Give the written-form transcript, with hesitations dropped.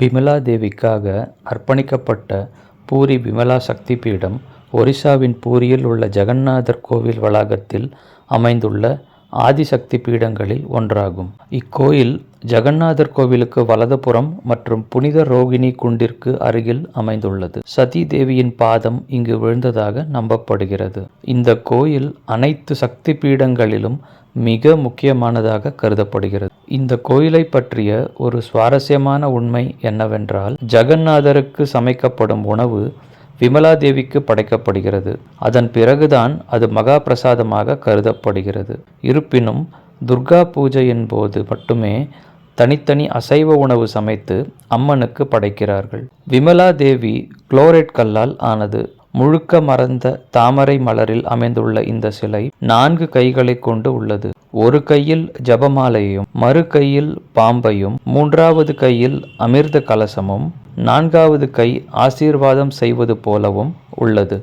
விமலா தேவிக்காக அர்ப்பணிக்கப்பட்ட பூரி விமலா சக்தி பீடம் ஒரிசாவின் பூரியில் உள்ள ஜெகந்நாதர் கோவில் வளாகத்தில் அமைந்துள்ள ஆதிசக்தி பீடங்களில் ஒன்றாகும். இக்கோயில் ஜெகந்நாதர் கோவிலுக்கு வலதுபுறம் மற்றும் புனித ரோகிணி குண்டிற்கு அருகில் அமைந்துள்ளது. சதி தேவியின் பாதம் இங்கு விழுந்ததாக நம்பப்படுகிறது. இந்த கோயில் அனைத்து சக்தி பீடங்களிலும் மிக முக்கியமானதாக கருதப்படுகிறது. இந்த கோயிலை பற்றிய ஒரு சுவாரஸ்யமான உண்மை என்னவென்றால், ஜெகந்நாதருக்கு சமைக்கப்படும் உணவு விமலா தேவிக்கு படைக்கப்படுகிறது. அதன் பிறகுதான் அது மகா பிரசாதமாக கருதப்படுகிறது. இருப்பினும் துர்கா பூஜையின் போது மட்டுமே தனித்தனி அசைவ உணவு சமைத்து அம்மனுக்கு படைக்கிறார்கள். விமலா தேவி குளோரைட் கல்லால் ஆனது. முழுக்க மறந்த தாமரை மலரில் அமைந்துள்ள இந்த சிலை 4 கைகளை கொண்டு உள்ளது. ஒரு கையில் ஜபமாலையும், மறு கையில் பாம்பையும், 3வது கையில் அமிர்த கலசமும், 4வது கை ஆசீர்வாதம் செய்வது போலவும் உள்ளது.